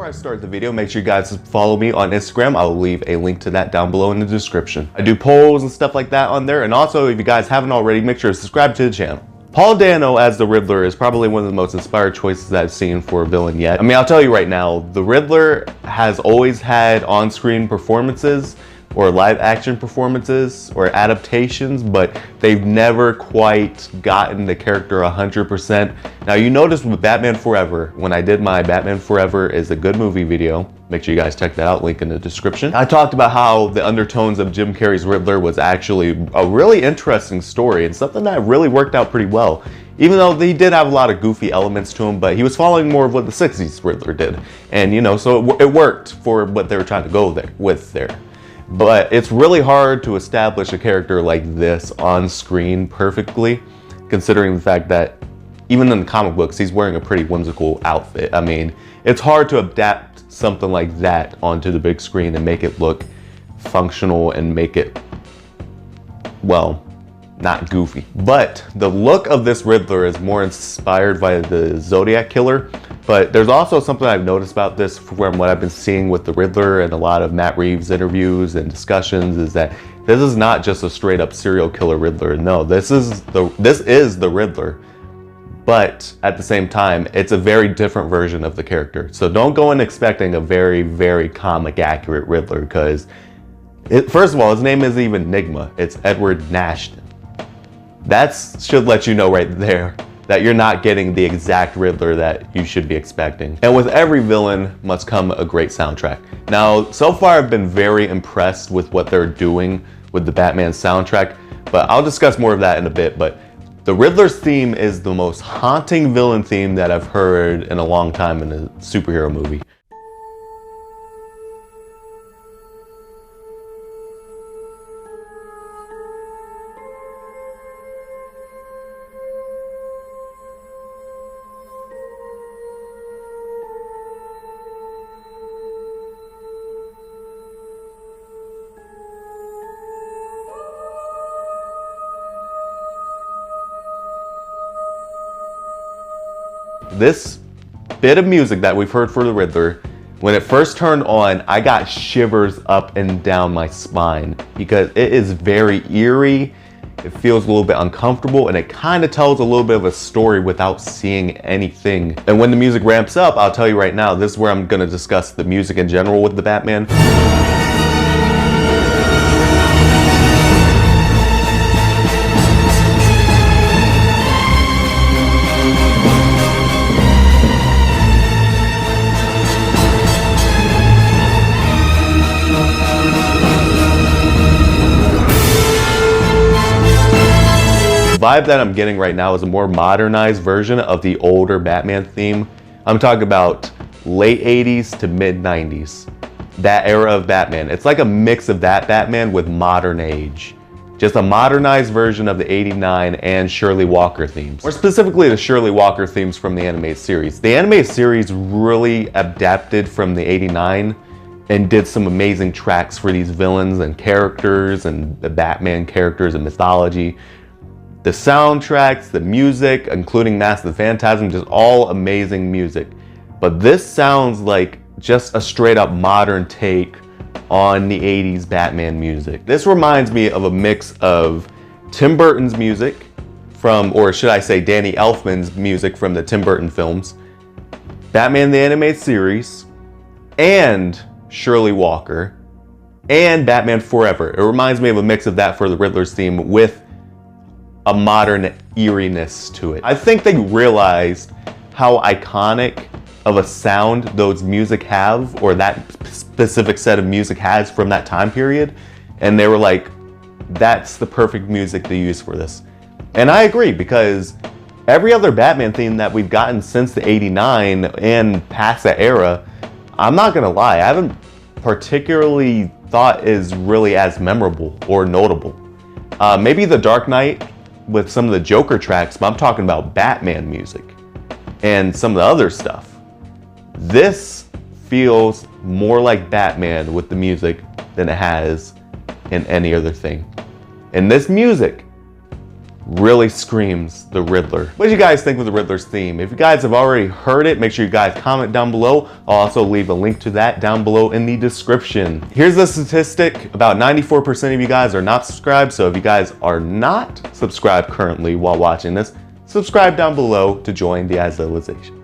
I start the video, make sure you guys follow me on Instagram. I'll leave a link to that down below in the description. I do polls and stuff like that on there. And also, if you guys haven't already, make sure to subscribe to the channel. Paul Dano as the Riddler is probably one of the most inspired choices that I've seen for a villain yet. I mean, I'll tell you right now, the Riddler has always had on-screen performances or live action performances or adaptations, but they've never quite gotten the character 100%. Now, you notice with Batman Forever, when I did my Batman Forever is a good movie video, make sure you guys check that out, link in the description. I talked about how the undertones of Jim Carrey's Riddler was actually a really interesting story and something that really worked out pretty well. Even though he did have a lot of goofy elements to him, but he was following more of what the 60s Riddler did. And you know, so it worked for what they were trying to go there. But it's really hard to establish a character like this on screen perfectly, considering the fact that even in the comic books, he's wearing a pretty whimsical outfit. I mean, it's hard to adapt something like that onto the big screen and make it look functional and make it, well, not goofy. But the look of this Riddler is more inspired by the Zodiac Killer. But there's also something I've noticed about this from what I've been seeing with the Riddler and a lot of Matt Reeves interviews and discussions is that this is not just a straight up serial killer Riddler. No, this is the Riddler. But at the same time, it's a very different version of the character. So don't go in expecting a very, very comic accurate Riddler because first of all, his name isn't even Enigma. It's Edward Nashton. That should let you know right there that you're not getting the exact Riddler that you should be expecting. And with every villain must come a great soundtrack. Now, so far I've been very impressed with what they're doing with the Batman soundtrack, but I'll discuss more of that in a bit. But the Riddler's theme is the most haunting villain theme that I've heard in a long time in a superhero movie. This bit of music that we've heard for the Riddler, when it first turned on, I got shivers up and down my spine because it is very eerie. It feels a little bit uncomfortable and it kind of tells a little bit of a story without seeing anything. And when the music ramps up, I'll tell you right now, this is where I'm going to discuss the music in general with the Batman. The vibe that I'm getting right now is a more modernized version of the older Batman theme. I'm talking about late 80s to mid 90s. That era of Batman. It's like a mix of that Batman with modern age. Just a modernized version of the 89 and Shirley Walker themes. Or specifically the Shirley Walker themes from the animated series. The animated series really adapted from the 89 and did some amazing tracks for these villains and characters and the Batman characters and mythology. The soundtracks, the music, including Mask of the Phantasm, just all amazing music. But this sounds like just a straight up modern take on the 80s Batman music. This reminds me of a mix of Tim Burton's music from, or should I say Danny Elfman's music from the Tim Burton films, Batman the Animated Series, and Shirley Walker, and Batman Forever. It reminds me of a mix of that for the Riddler's theme with a modern eeriness to it. I think they realized how iconic of a sound those music have, or that specific set of music has from that time period, and they were like, that's the perfect music to use for this. And I agree, because every other Batman theme that we've gotten since the 89 and past that era, I'm not gonna lie, I haven't particularly thought is really as memorable or notable. Maybe The Dark Knight with some of the Joker tracks, but I'm talking about Batman music and some of the other stuff. This feels more like Batman with the music than it has in any other thing. And this music really screams the Riddler. What do you guys think of the Riddler's theme? If you guys have already heard it, make sure you guys comment down below. I'll also leave a link to that down below in the description. Here's the statistic. About 94% of you guys are not subscribed, so if you guys are not subscribed currently while watching this, subscribe down below to join the Azilization.